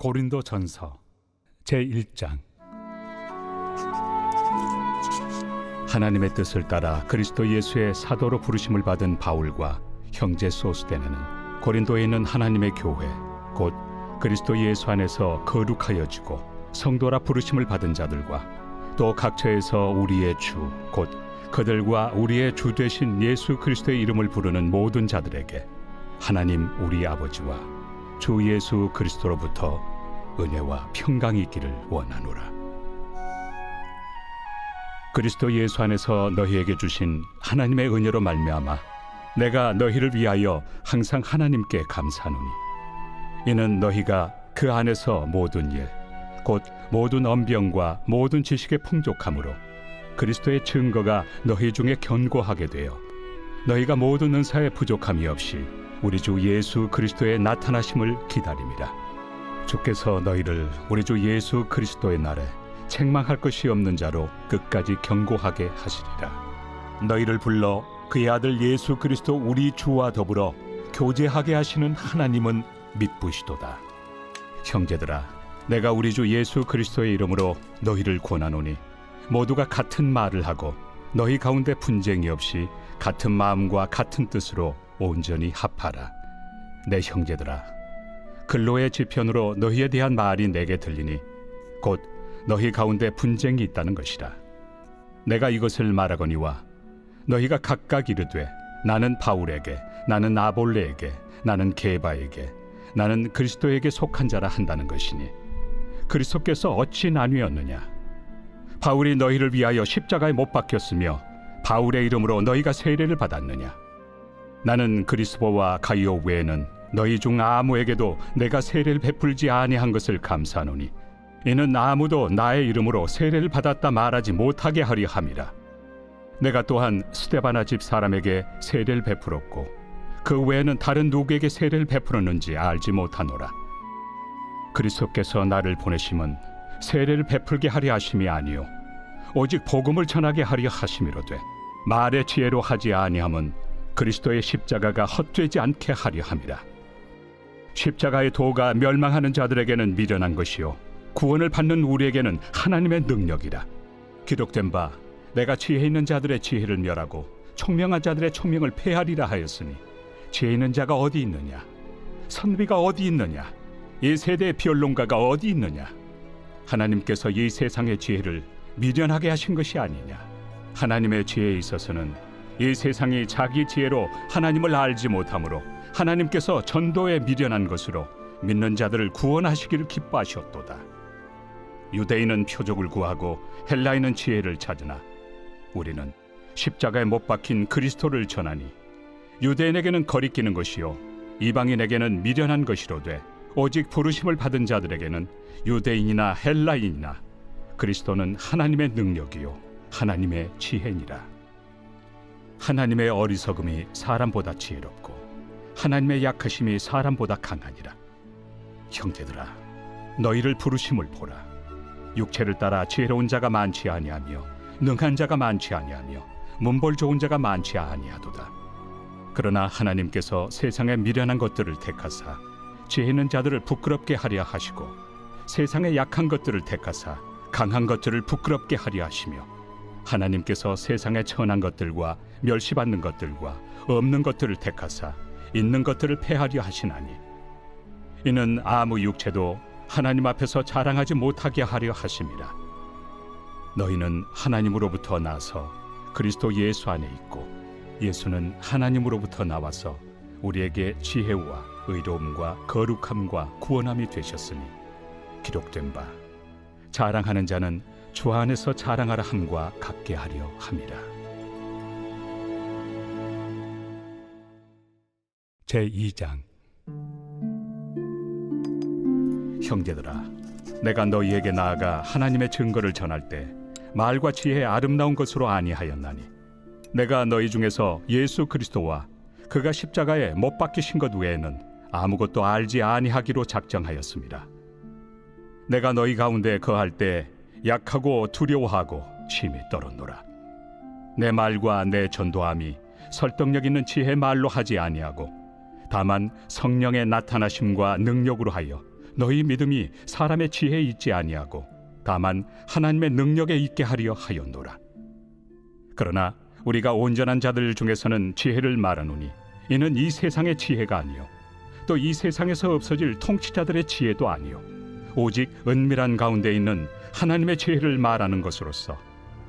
고린도전서 제1장. 하나님의 뜻을 따라 그리스도 예수의 사도로 부르심을 받은 바울과 형제 소스데나는 고린도에 있는 하나님의 교회 곧 그리스도 예수 안에서 거룩하여지고 성도라 부르심을 받은 자들과 또 각처에서 우리의 주 곧 그들과 우리의 주 되신 예수 그리스도의 이름을 부르는 모든 자들에게 하나님 우리 아버지와 주 예수 그리스도로부터 은혜와 평강이 있기를 원하노라. 그리스도 예수 안에서 너희에게 주신 하나님의 은혜로 말미암아 내가 너희를 위하여 항상 하나님께 감사하노니 이는 너희가 그 안에서 모든 일 곧 모든 언병과 모든 지식의 풍족함으로 그리스도의 증거가 너희 중에 견고하게 되어 너희가 모든 은사에 부족함이 없이 우리 주 예수 그리스도의 나타나심을 기다림이라. 주께서 너희를 우리 주 예수 그리스도의 날에 책망할 것이 없는 자로 끝까지 경고하게 하시리라. 너희를 불러 그의 아들 예수 그리스도 우리 주와 더불어 교제하게 하시는 하나님은 미쁘시도다. 형제들아, 내가 우리 주 예수 그리스도의 이름으로 너희를 권하노니 모두가 같은 말을 하고 너희 가운데 분쟁이 없이 같은 마음과 같은 뜻으로 온전히 합하라. 내 형제들아, 근로의 지편으로 너희에 대한 말이 내게 들리니 곧 너희 가운데 분쟁이 있다는 것이라. 내가 이것을 말하거니와 너희가 각각 이르되 나는 바울에게, 나는 아볼레에게, 나는 게바에게, 나는 그리스도에게 속한 자라 한다는 것이니 그리스도께서 어찌 나뉘었느냐? 바울이 너희를 위하여 십자가에 못 박혔으며 바울의 이름으로 너희가 세례를 받았느냐? 나는 그리스도와 가이오 외에는 너희 중 아무에게도 내가 세례를 베풀지 아니한 것을 감사하노니 이는 아무도 나의 이름으로 세례를 받았다 말하지 못하게 하려 함이라. 내가 또한 스데바나 집 사람에게 세례를 베풀었고 그 외에는 다른 누구에게 세례를 베풀었는지 알지 못하노라. 그리스도께서 나를 보내심은 세례를 베풀게 하려 하심이 아니요 오직 복음을 전하게 하려 하심이로되 말의 지혜로 하지 아니함은 그리스도의 십자가가 헛되지 않게 하려 함이라. 십자가의 도가 멸망하는 자들에게는 미련한 것이요 구원을 받는 우리에게는 하나님의 능력이라. 기록된 바 내가 지혜 있는 자들의 지혜를 멸하고 총명한 자들의 총명을 폐하리라 하였으니 지혜 있는 자가 어디 있느냐? 선비가 어디 있느냐? 이 세대의 변론가가 어디 있느냐? 하나님께서 이 세상의 지혜를 미련하게 하신 것이 아니냐? 하나님의 지혜에 있어서는 이 세상이 자기 지혜로 하나님을 알지 못하므로 하나님께서 전도에 미련한 것으로 믿는 자들을 구원하시기를 기뻐하셨도다. 유대인은 표적을 구하고 헬라인은 지혜를 찾으나 우리는 십자가에 못 박힌 그리스도를 전하니 유대인에게는 거리끼는 것이요 이방인에게는 미련한 것이로되 오직 부르심을 받은 자들에게는 유대인이나 헬라인이나 그리스도는 하나님의 능력이요 하나님의 지혜니라. 하나님의 어리석음이 사람보다 지혜롭고 하나님의 약하심이 사람보다 강하니라. 형제들아, 너희를 부르심을 보라. 육체를 따라 지혜로운 자가 많지 아니하며 능한 자가 많지 아니하며 문벌 좋은 자가 많지 아니하도다. 그러나 하나님께서 세상의 미련한 것들을 택하사 지혜 있는 자들을 부끄럽게 하려 하시고 세상의 약한 것들을 택하사 강한 것들을 부끄럽게 하려 하시며 하나님께서 세상의 천한 것들과 멸시받는 것들과 없는 것들을 택하사 있는 것들을 폐하려 하시나니 이는 아무 육체도 하나님 앞에서 자랑하지 못하게 하려 하심이라. 너희는 하나님으로부터 나서 그리스도 예수 안에 있고 예수는 하나님으로부터 나와서 우리에게 지혜와 의로움과 거룩함과 구원함이 되셨으니 기록된 바 자랑하는 자는 주 안에서 자랑하라 함과 같게 하려 함이라. 제2장. 형제들아, 내가 너희에게 나아가 하나님의 증거를 전할 때 말과 지혜의 아름다운 것으로 아니하였나니 내가 너희 중에서 예수 그리스도와 그가 십자가에 못 박히신 것 외에는 아무것도 알지 아니하기로 작정하였습니다. 내가 너희 가운데 거할 때 약하고 두려워하고 심히 떨었노라. 내 말과 내 전도함이 설득력 있는 지혜 말로 하지 아니하고 다만 성령의 나타나심과 능력으로 하여 너희 믿음이 사람의 지혜에 있지 아니하고 다만 하나님의 능력에 있게 하려 하였노라. 그러나 우리가 온전한 자들 중에서는 지혜를 말하노니 이는 이 세상의 지혜가 아니요 또 이 세상에서 없어질 통치자들의 지혜도 아니요 오직 은밀한 가운데 있는 하나님의 지혜를 말하는 것으로서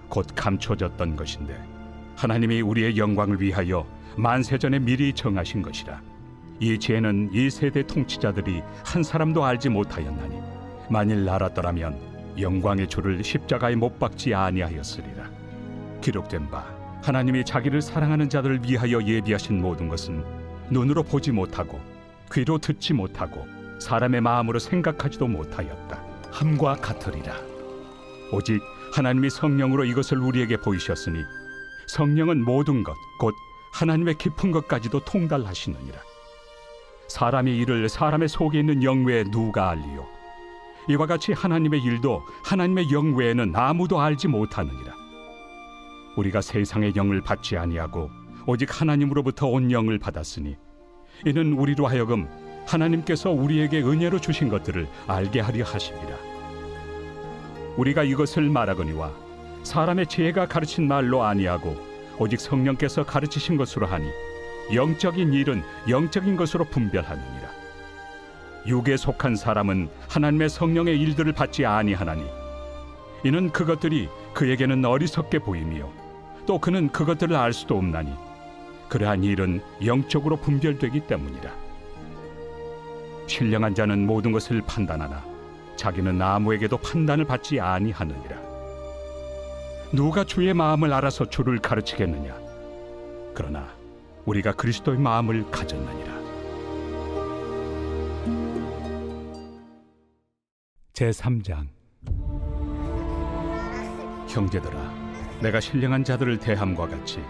곧 감춰졌던 것인데 하나님이 우리의 영광을 위하여 만세전에 미리 정하신 것이라. 이 지혜는 이 세대 통치자들이 한 사람도 알지 못하였나니 만일 알았더라면 영광의 주를 십자가에 못 박지 아니하였으리라. 기록된 바 하나님이 자기를 사랑하는 자들을 위하여 예비하신 모든 것은 눈으로 보지 못하고 귀로 듣지 못하고 사람의 마음으로 생각하지도 못하였다 함과 같으리라. 오직 하나님이 성령으로 이것을 우리에게 보이셨으니 성령은 모든 것 곧 하나님의 깊은 것까지도 통달하시느니라. 사람의 일을 사람의 속에 있는 영 외에 누가 알리요? 이와 같이 하나님의 일도 하나님의 영 외에는 아무도 알지 못하느니라. 우리가 세상의 영을 받지 아니하고 오직 하나님으로부터 온 영을 받았으니 이는 우리로 하여금 하나님께서 우리에게 은혜로 주신 것들을 알게 하려 하심이라. 우리가 이것을 말하거니와 사람의 지혜가 가르친 말로 아니하고 오직 성령께서 가르치신 것으로 하니 영적인 일은 영적인 것으로 분별하느니라. 육에 속한 사람은 하나님의 성령의 일들을 받지 아니하나니 이는 그것들이 그에게는 어리석게 보이며 또 그는 그것들을 알 수도 없나니 그러한 일은 영적으로 분별되기 때문이라. 신령한 자는 모든 것을 판단하나 자기는 아무에게도 판단을 받지 아니하느니라. 누가 주의 마음을 알아서 주를 가르치겠느냐? 그러나 우리가 그리스도의 마음을 가졌느니라. 제3장. 형제들아, 내가 신령한 자들을 대함과 같이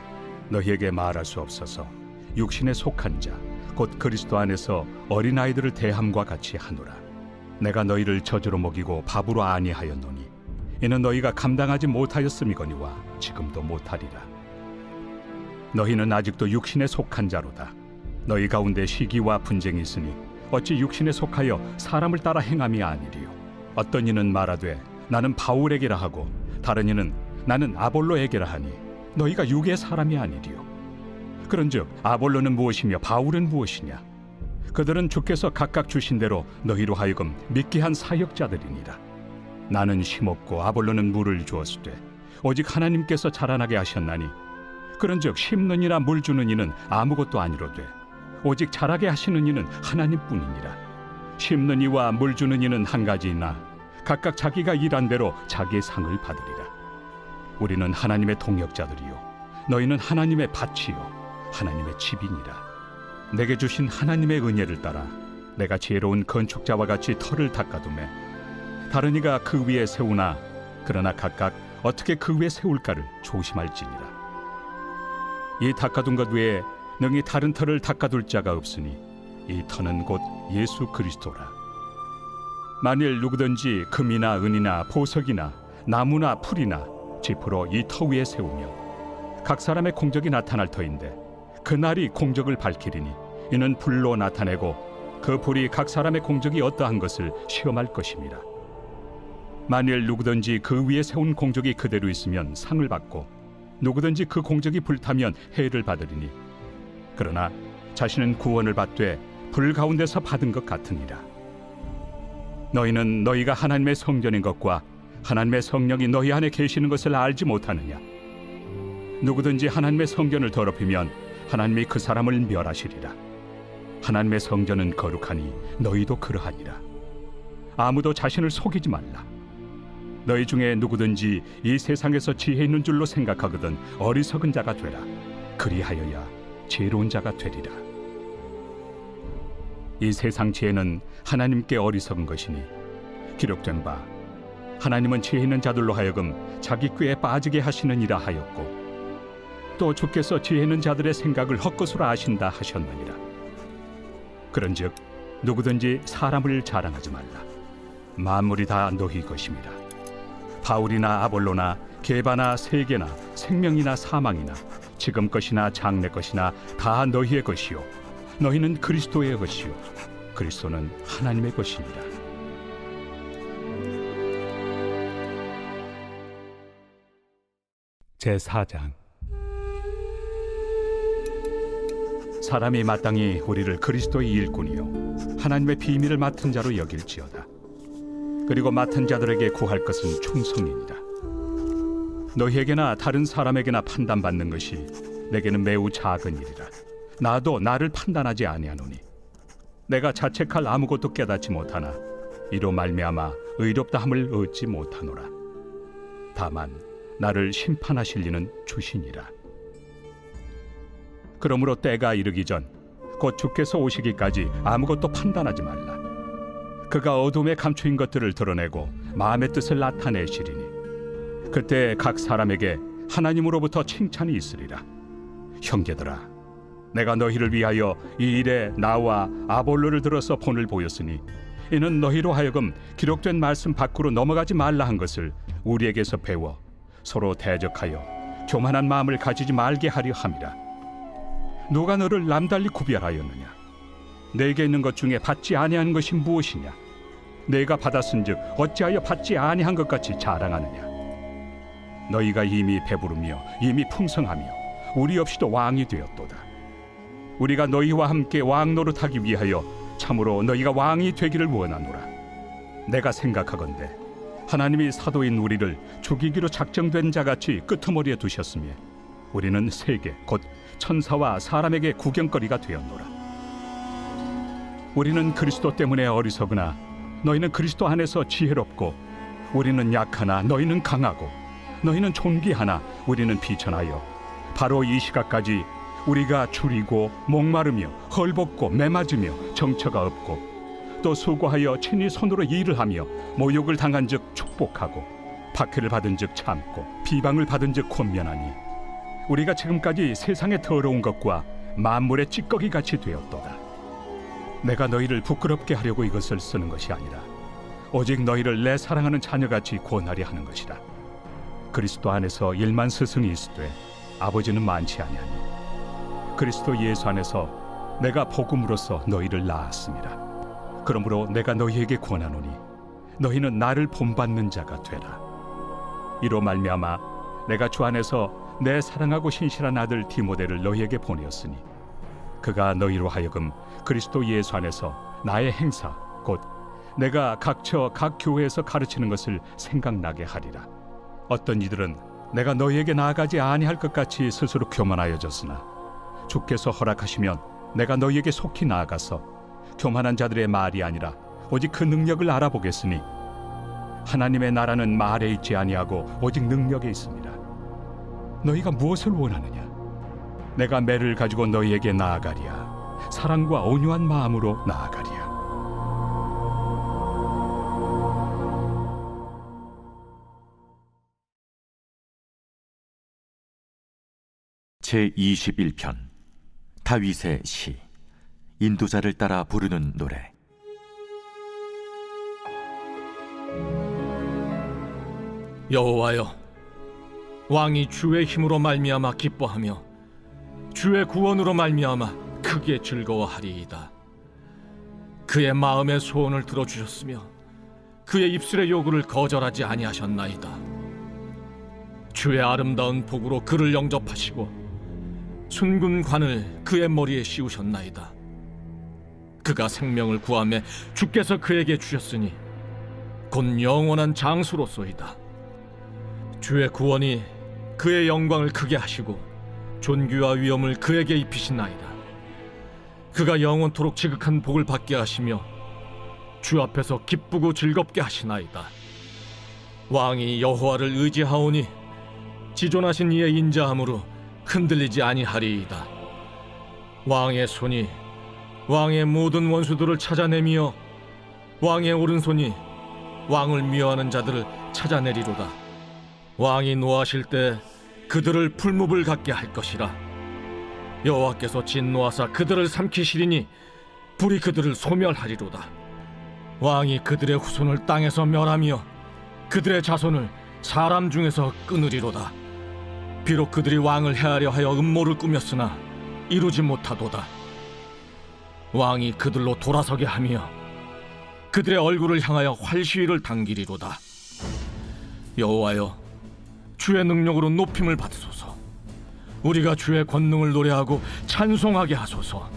너희에게 말할 수 없어서 육신에 속한 자 곧 그리스도 안에서 어린아이들을 대함과 같이 하노라. 내가 너희를 저주로 먹이고 밥으로 아니하였노니 이는 너희가 감당하지 못하였음이거니와 지금도 못하리라. 너희는 아직도 육신에 속한 자로다. 너희 가운데 시기와 분쟁이 있으니 어찌 육신에 속하여 사람을 따라 행함이 아니리요. 어떤 이는 말하되 나는 바울에게라 하고 다른 이는 나는 아볼로에게라 하니 너희가 육의 사람이 아니리요. 그런즉 아볼로는 무엇이며 바울은 무엇이냐? 그들은 주께서 각각 주신 대로 너희로 하여금 믿게 한 사역자들이니라. 나는 심었고 아볼로는 물을 주었으되 오직 하나님께서 자라나게 하셨나니 그런즉 심는 이나 물 주는 이는 아무것도 아니로되 오직 자라게 하시는 이는 하나님뿐이니라. 심는 이와 물 주는 이는 한 가지이나 각각 자기가 일한 대로 자기의 상을 받으리라. 우리는 하나님의 동역자들이요 너희는 하나님의 밭이요 하나님의 집이니라. 내게 주신 하나님의 은혜를 따라 내가 지혜로운 건축자와 같이 터를 닦아두매 다른 이가 그 위에 세우나 그러나 각각 어떻게 그 위에 세울까를 조심할지니라. 이 닦아둔 것 외에 능히 다른 터를 닦아둘 자가 없으니 이 터는 곧 예수 그리스도라. 만일 누구든지 금이나 은이나 보석이나 나무나 풀이나 지프로 이 터 위에 세우면 각 사람의 공적이 나타날 터인데 그날이 공적을 밝히리니 이는 불로 나타내고 그 불이 각 사람의 공적이 어떠한 것을 시험할 것입니다. 만일 누구든지 그 위에 세운 공적이 그대로 있으면 상을 받고 누구든지 그 공적이 불타면 해를 받으리니 그러나 자신은 구원을 받되 불 가운데서 받은 것 같으니라. 너희는 너희가 하나님의 성전인 것과 하나님의 성령이 너희 안에 계시는 것을 알지 못하느냐? 누구든지 하나님의 성전을 더럽히면 하나님이 그 사람을 멸하시리라. 하나님의 성전은 거룩하니 너희도 그러하니라. 아무도 자신을 속이지 말라. 너희 중에 누구든지 이 세상에서 지혜 있는 줄로 생각하거든 어리석은 자가 되라. 그리하여야 지혜로운 자가 되리라. 이 세상 지혜는 하나님께 어리석은 것이니 기록된 바 하나님은 지혜 있는 자들로 하여금 자기 꾀에 빠지게 하시느니라 하였고 또 주께서 지혜 있는 자들의 생각을 헛것으로 아신다 하셨느니라. 그런즉 누구든지 사람을 자랑하지 말라. 만물이 다 너희 것입니다. 바울이나 아볼로나 게바나 세계나 생명이나 사망이나 지금 것이나 장래 것이나 다 너희의 것이요 너희는 그리스도의 것이요 그리스도는 하나님의 것이니라. 제4장. 사람이 마땅히 우리를 그리스도의 일꾼이요 하나님의 비밀을 맡은 자로 여길지어다. 그리고 맡은 자들에게 구할 것은 충성이니라. 너희에게나 다른 사람에게나 판단받는 것이 내게는 매우 작은 일이라. 나도 나를 판단하지 아니하노니 내가 자책할 아무것도 깨닫지 못하나 이로 말미암아 의롭다함을 얻지 못하노라. 다만 나를 심판하실 이는 주시니라. 그러므로 때가 이르기 전 곧 주께서 오시기까지 아무것도 판단하지 말라. 그가 어둠에 감추인 것들을 드러내고 마음의 뜻을 나타내시리니 그때 각 사람에게 하나님으로부터 칭찬이 있으리라. 형제들아, 내가 너희를 위하여 이 일에 나와 아볼로를 들어서 본을 보였으니 이는 너희로 하여금 기록된 말씀 밖으로 넘어가지 말라 한 것을 우리에게서 배워 서로 대적하여 교만한 마음을 가지지 말게 하려 함이라. 누가 너를 남달리 구별하였느냐? 내게 있는 것 중에 받지 아니한 것이 무엇이냐? 내가 받았은즉 어찌하여 받지 아니한 것 같이 자랑하느냐? 너희가 이미 배부르며 이미 풍성하며 우리 없이도 왕이 되었도다. 우리가 너희와 함께 왕 노릇하기 위하여 참으로 너희가 왕이 되기를 원하노라. 내가 생각하건대 하나님이 사도인 우리를 죽이기로 작정된 자같이 끄트머리에 두셨으며 우리는 세계 곧 천사와 사람에게 구경거리가 되었노라. 우리는 그리스도 때문에 어리석으나 너희는 그리스도 안에서 지혜롭고 우리는 약하나 너희는 강하고 너희는 존귀하나 우리는 비천하여 바로 이 시각까지 우리가 줄이고 목마르며 헐벗고 매맞으며 정처가 없고 또 수고하여 친히 손으로 일을 하며 모욕을 당한 즉 축복하고 박해를 받은 즉 참고 비방을 받은 즉 권면하니 우리가 지금까지 세상의 더러운 것과 만물의 찌꺼기 같이 되었도다. 내가 너희를 부끄럽게 하려고 이것을 쓰는 것이 아니라 오직 너희를 내 사랑하는 자녀같이 권하려 하는 것이라. 그리스도 안에서 일만 스승이 있으되 아버지는 많지 아니하니 그리스도 예수 안에서 내가 복음으로써 너희를 낳았습니다. 그러므로 내가 너희에게 권하노니 너희는 나를 본받는 자가 되라. 이로 말미암아 내가 주 안에서 내 사랑하고 신실한 아들 디모데를 너희에게 보내었으니 그가 너희로 하여금 그리스도 예수 안에서 나의 행사 곧 내가 각처 각 교회에서 가르치는 것을 생각나게 하리라. 어떤 이들은 내가 너희에게 나아가지 아니할 것 같이 스스로 교만하여졌으나 주께서 허락하시면 내가 너희에게 속히 나아가서 교만한 자들의 말이 아니라 오직 그 능력을 알아보겠으니 하나님의 나라는 말에 있지 아니하고 오직 능력에 있습니다. 너희가 무엇을 원하느냐? 내가 매를 가지고 너희에게 나아가리야. 사랑과 온유한 마음으로 나아가리야. 제21편 다윗의 시. 인도자를 따라 부르는 노래. 여호와여, 왕이 주의 힘으로 말미암아 기뻐하며 주의 구원으로 말미암아 크게 즐거워하리이다. 그의 마음의 소원을 들어주셨으며 그의 입술의 요구를 거절하지 아니하셨나이다. 주의 아름다운 복으로 그를 영접하시고 순군 관을 그의 머리에 씌우셨나이다. 그가 생명을 구하매 주께서 그에게 주셨으니 곧 영원한 장수로소이다. 주의 구원이 그의 영광을 크게 하시고 존귀와 위엄을 그에게 입히시나이다. 그가 영원토록 지극한 복을 받게 하시며 주 앞에서 기쁘고 즐겁게 하시나이다. 왕이 여호와를 의지하오니 지존하신 이의 인자함으로 흔들리지 아니하리이다. 왕의 손이 왕의 모든 원수들을 찾아내며 왕의 오른손이 왕을 미워하는 자들을 찾아내리로다. 왕이 노하실 때 그들을 풀무불 같게 할 것이라. 여호와께서 진노하사 그들을 삼키시리니 불이 그들을 소멸하리로다. 왕이 그들의 후손을 땅에서 멸하며 그들의 자손을 사람 중에서 끊으리로다. 비록 그들이 왕을 해하려 하여 음모를 꾸몄으나 이루지 못하도다. 왕이 그들로 돌아서게 하며 그들의 얼굴을 향하여 활시위를 당기리로다. 여호와여, 주의 능력으로 높임을 받으소서. 우리가 주의 권능을 노래하고 찬송하게 하소서.